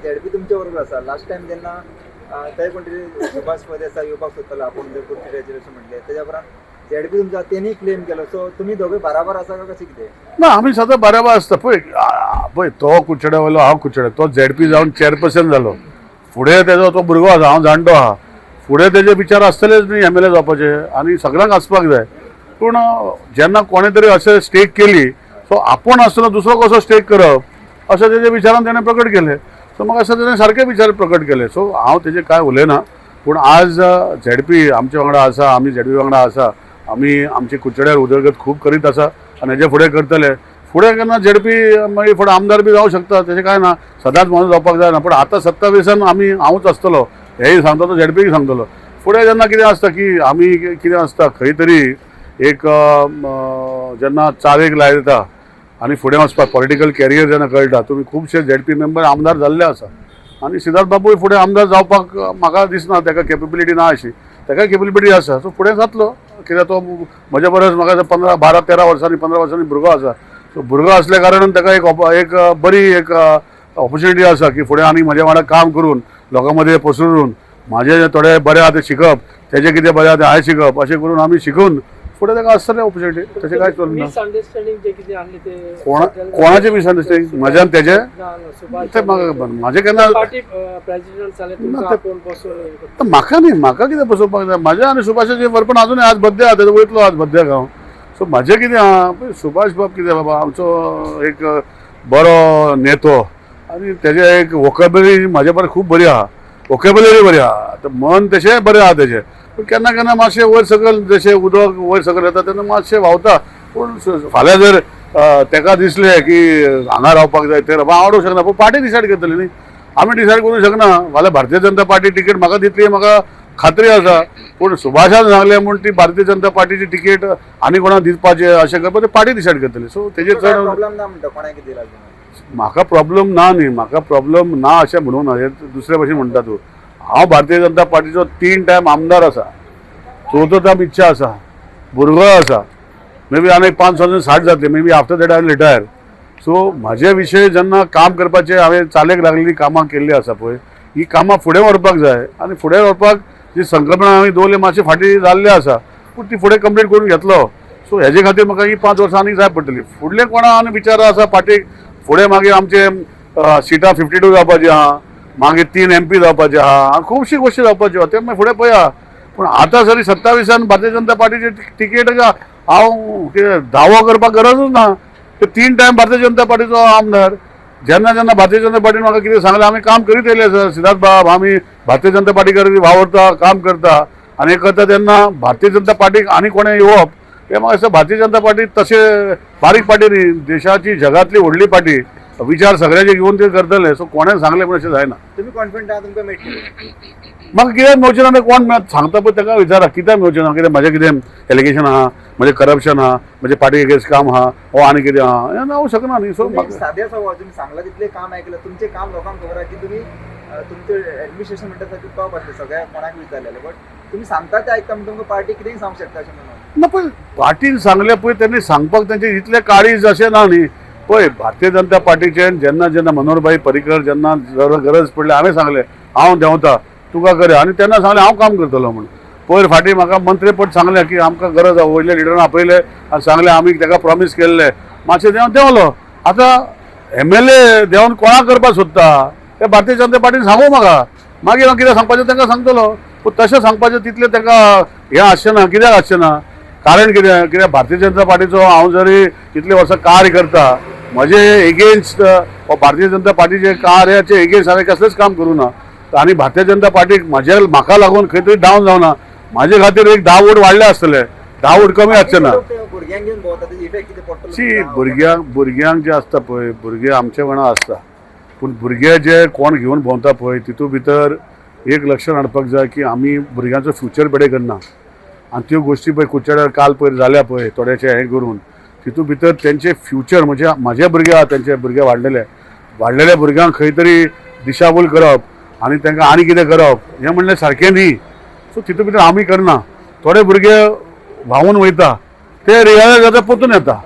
ZP तुमच्या बरोबर असा लास्ट टाइम जेन्ना थंय कोण तरी सुभाष फळदेसाय येवपाक सोदतालो आपण जर कॉन्ग्रॅच्युलेशन म्हटले त्याच्या उपरांत झेडपी तुमचा तेणी क्लेम केलो सो तुम्ही दोघे बराबर आसा का कशें कितें ना आम्ही सदां बराबर आसता पळय तो कुचड्या वयलो हांव कुचडे तो झेडपी जावन चेअरपर्सन जालो फुडें तेजो तो भुरगो आसा हांव जाणटो आहा फुडें तेजे विचार आसतलेच न्ही एम एल ए जावपाचे आनी सगळ्यांक आसपाक जाय पूण जेन्ना कोणे तरी अशें स्टेक केली सो आपूण आसतना दुसरो कसो स्टेक करप अशें तेजे विचारान ताणें प्रकट केले सो म्हाका दिसता ताणें सारके विचार प्रकट केले सो हांव तेजे कांय उलयना पूण आज झेडपी आमचे वांगडा आसा आमी झेडपी वांगडा आसा आमी आमची कुचड्यार उदरगत खूब करीत आसा आनी हेजे फुडें करतले फुडें केन्ना झेडपी मागीर फुडें आमदार बी जावं शकता तेजें कांय ना सदांच म्हणून जावपाक जायना पूण आतां 27 आमी हांवूच आसतलो हेय सांगता तो झेडपीक सांगतलो फुडें जेन्ना कितें आसता की आमी कितें आसता खंय तरी एक जेन्ना चावेक लायता आनी फुडें वचपाक पॉलिटिकल कॅरियर जेन्ना कळटा तुमी खुबशे झेडपी मेंबर आमदार जाल्ले आसा आनी सिद्धार्थ बाबूय फुडें आमदार जावपाक म्हाका दिसना ताका कॅपेबिलिटी ना अशी ताका कॅपेबिलिटी आसा सो फुडें जातलो कित्याक तो म्हज्या परस म्हाका 12-13 वर्सांनी 15 वर्सांनी भुरगो आसा सो भुरगो असल्या कारणान ताका एक बरी एक ऑपॉर्च्युनिटी आसा की फुडें आनी म्हज्या वांगडा काम करून लोकां मदें पसरून म्हाजे थोडे बरें आहा तें शिकप तेजे कितें बरें आहा तें हांवें शिकप अशें करून आमी शिकून फुडें ताका आसतलें ऑपॉर्च्युनिटी तशें कांय चलना कोणाचें मिसअंडरस्टँडिंग म्हज्यान तेजें तें म्हाजें केन्ना म्हाका न्ही म्हाका कितें बसोवपाक जाय म्हाजें आनी सुभाषाचें वरपण आजूनय आज बड्डे आहा तेजो वयतलो आज बड्डेक हांव सो म्हाजें कितें आहा पळय सुभाष बाब कितें बाबा आमचो एक बरो नेतो आनी तेजें एक वोकॅब्युलरी म्हाजे बरें खूब बरी आहा वोकॅब्युलरी बरी आहा तर मन तशें बरें आहा तेजें पूण केन्ना केन्ना मातशें वयर सकयल जशें उदक वयर सकयल येता तेन्ना मातशें व्हांवता पूण फाल्यां जर ताका दिसलें की हांगा रावपाक जाय तर हांव वाडोवंक शकना पूण पार्टी डिसायड करतली न्ही आमी डिसायड करूंक शकना फाल्यां भारतीय जनता पार्टी तिकेट म्हाका दितली म्हाका खात्री आसा पूण सुभाषान सांगलें म्हूण ती भारतीय जनता पार्टीची तिकेट आनी कोणाक दिवपाचें अशें करपाक ती पार्टी डिसायड करतली सो तेजेर चड प्रॉब्लेम ना म्हणटा कोणाक कितें लागून म्हाका प्रॉब्लेम ना न्ही म्हाका प्रॉब्लेम ना अशें म्हणूं ना हें दुसरे भशेन म्हणटा तूं हांव भारतीय जनता पार्टीचो 3 टायम आमदार आसा 4थो टायम इच्छा आसा भुरगो आसा मे बी आनी 5 वर्सांनी 60 जातली may be after that I retire so म्हाजे विशय जेन्ना काम करपाचें हांवें चालेक लागलेली कामां केल्ली आसा पळय ही कामां फुडें व्हरपाक जाय आनी फुडें व्हरपाक जी संकल्पना हांवें दवरली मातशी फाटीं जाल्ली आसा पूण ती फुडें कंप्लीट करून घेतलो सो हेजे खातीर म्हाका ही 5 वर्सां आनीक जाय पडटली फुडले कोणा आनी विचार आसा पार्टीक फुडें मागीर आमचे सिटां 52 जावपाची आहा मागीर 3 MP जावपाचे आहा खुबशी गोश्टी जावपाच्यो ते मागीर फुडें पळया पूण आतां जरी 27 भारतीय जनता पार्टीची तिकेट हांव दावो करपाक गरजूच ना ते 3 टायम भारतीय जनता पार्टीचो आमदार जेन्ना जेन्ना भारतीय जनता पार्टीन म्हाका कितें सांगलें आमी काम करीत येयलें सर सिद्धार्थ बाब आमी भारतीय जनता पार्टी वावरता काम करता आनी करता तेन्ना भारतीय जनता पार्टीक आनी कोणें येवप हें म्हाका दिसता भारतीय जनता पार्टी तशें बारीक पार्टी न्ही देशाची जगांतली व्हडली पार्टी विचार सगळ्याचे घेवन ते करतले सो कोणें सांगलें म्हण अशें जायना तुम्ही कॉन्फिडंट आहा तुमकां मेळटली म्हाका कित्याक मेळचें ना कोण सांगता पळय ताका विचारा कित्याक मेळचें ना कितें म्हाजें कितें एलिगेशन आहा म्हजें करप्शन आहा म्हजे पार्टी एगेन्स्ट काम आहा वो आनी कितें आहा हें जावंक शकना न्ही सो सादें सवाल तुम्ही सांगला तितलें काम ऐकलं तुमचें काम लोकांक खबर आहा की तुम्ही तुमचें एडमिनिस्ट्रेशन म्हणटा की टॉप आसलें सगळ्या कोणाक विचारलेलें बट तुम्ही सांगता ते आयकता म्हणून तुमकां पार्टी कितेंय सांगूंक शकता अशें म्हणून ना पळय पार्टीन सांगलें पळय तेणी सांगपाक तेंचें इतलें काळीज अशें ना न्ही पळय भारतीय जनता पार्टीचें जेन्ना जेन्ना मनोहरभाई पर्रीकर जेन्ना गरज पडली हांवें सांगलें हांव देंवता तुका करया आनी तेन्ना सांगलें हांव काम करतलो म्हूण पयर फाटीं म्हाका मंत्रीपद सांगलें की आमकां गरज आहा वयल्या लिडरान आपयलें आनी सांगलें आमी ताका प्रॉमीस केल्लें मातशें देंवलो आतां MLA देंवन कोणाक करपाक सोदता ते भारतीय जनता पार्टीन सांगू म्हाका मागीर हांव कितें सांगपाचें तांकां सांगतलो पूण तशें सांगपाचें तितलें तांकां हें आसचें ना कित्याक आसचें ना कारण कितें कित्याक भारतीय जनता पार्टीचो हांव जरी इतले वर्सां कार्य करता म्हजे एगेन्स्ट भारतीय जनता पार्टीचे कार्याचे एगेन्स्ट हांवें कसलेंच काम करूं ना आनी भारतीय जनता पार्टीक म्हाका लागून खंय तरी डावन जावना म्हाजे खातीर एक 10 वोट वाडले आसतले 10 वोट कमी आसचे ना भुरग्यांक घेवन भोंवता तेजे इफेक्ट कितें पडटलो शी भुरग्यांक जे आसता पळय भुरगे आमचे वांगडा आसता पूण भुरगे जे कोण घेवन भोंवता पळय तितूंत भितर एक लक्षण हाडपाक जाय की आमी भुरग्यांचो फ्युचर बेडे करना आनी त्यो गोश्टी पळय कुचड्यार काल पयर जाल्या पळय थोडेशे हें करून तितूंत भितर तेंचे फ्युचर म्हणजे म्हाजे भुरगे आहा तेंचे भुरगे वाडलेल्या भुरग्यांक खंय तरी दिशाभूल करप आनी तांकां आनी कितें करप हें म्हणलें सारकें न्ही सो तितूंत भितर आमी करना थोडे भुरगे व्हांवून वयता ते रियलायज जाता परतून येता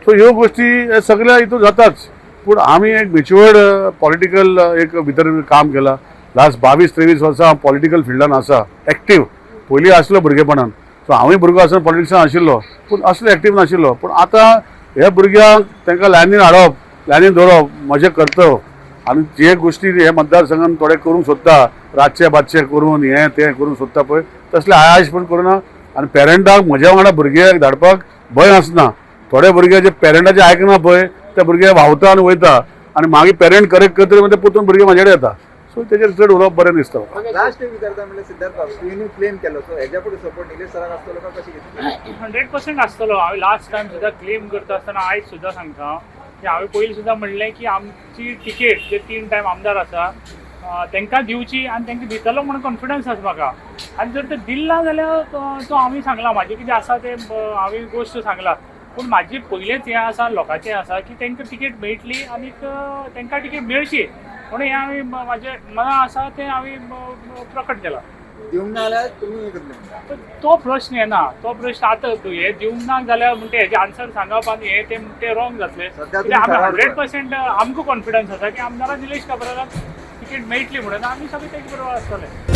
सो ह्यो गोश्टी हे सगळ्या हितून जाताच पूण आमी एक मेच्युअर्ड पॉलिटिकल एक भितर काम केलां. लास्ट 22-23 वर्सां हांव पॉलिटिकल फिल्डान आसा, एक्टीव. पयलीं आसलो भुरगेपणान, सो हांवूय भुरगो आसतना पॉलिटिक्सान आशिल्लो, पूण असलो एक्टीव नाशिल्लो. पूण आतां ह्या भुरग्यांक तांकां लायनीन हाडप, लायनीन दवरप म्हजें कर्तव्य. आनी जे गोश्टी हे मतदारसंघान थोडे करूंक सोदता, रातचे बातचे करून हें तें करूंक सोदता पळय, तसलें आयश पण करुना. आनी पेरंटाक म्हज्या वांगडा भुरग्याक धाडपाक भंय आसना. थोडे भुरगे जे पेरंटाचे आयकना पळय, ते भुरगे व्हांवता आनी वयता, आनी मागीर पेरंट करेक्ट करतले मागीर ते परतून भुरगे म्हाजे कडेन येता. सो तेजेर चड उलोवप बरें दिसता. लास्ट एक विचारता म्हणल्यार सिद्धार्थ बाबू, तुवें क्लेम केलो, सो हेज्या फुडें सपोर्ट निलेश सराक आसतलो काय कशी घेतली? 100% आसतलो. हांवें लास्ट टायम सुद्दां क्लेम करता आसतना आयज सुद्दां सांगता की हांवें पयलीं सुद्दां म्हणलें की आमची तिकेट जे 3 टायम आमदार आसा तांकां दिवची आनी तांकां दितलो म्हणून कॉन्फिडन्स आसा म्हाका. आनी जर ते दिला जाल्यार तो हांवें सांगला म्हाजें कितें आसा तें हांवें गोश्ट सांगला. पूण म्हाजी पयलेंच हें आसा, लोकांचें आसा की तांकां तिकेट मेळटली आनी तांकां तिकेट मेळची म्हणून हें हांवें म्हाजें मनां आसा तें हांवें प्रकट केलां. दिवंक ना जाल्यार तुमी हें करतले म्हणटा. तो प्रश्न येना. तो प्रश्न आतां हे दिवंक ना जाल्यार म्हणटा हेजे आन्सर सांगप आनी हे ते रॉंग जातलें. सध्या कित्याक तुम्ही आमी सरार 100% आमकां कॉन्फिडन्स आसा की आमदाराक निलेश काब्रालाक तिकेट मेळटली म्हणून आमी सगळे तेजे बरोबर आसतले.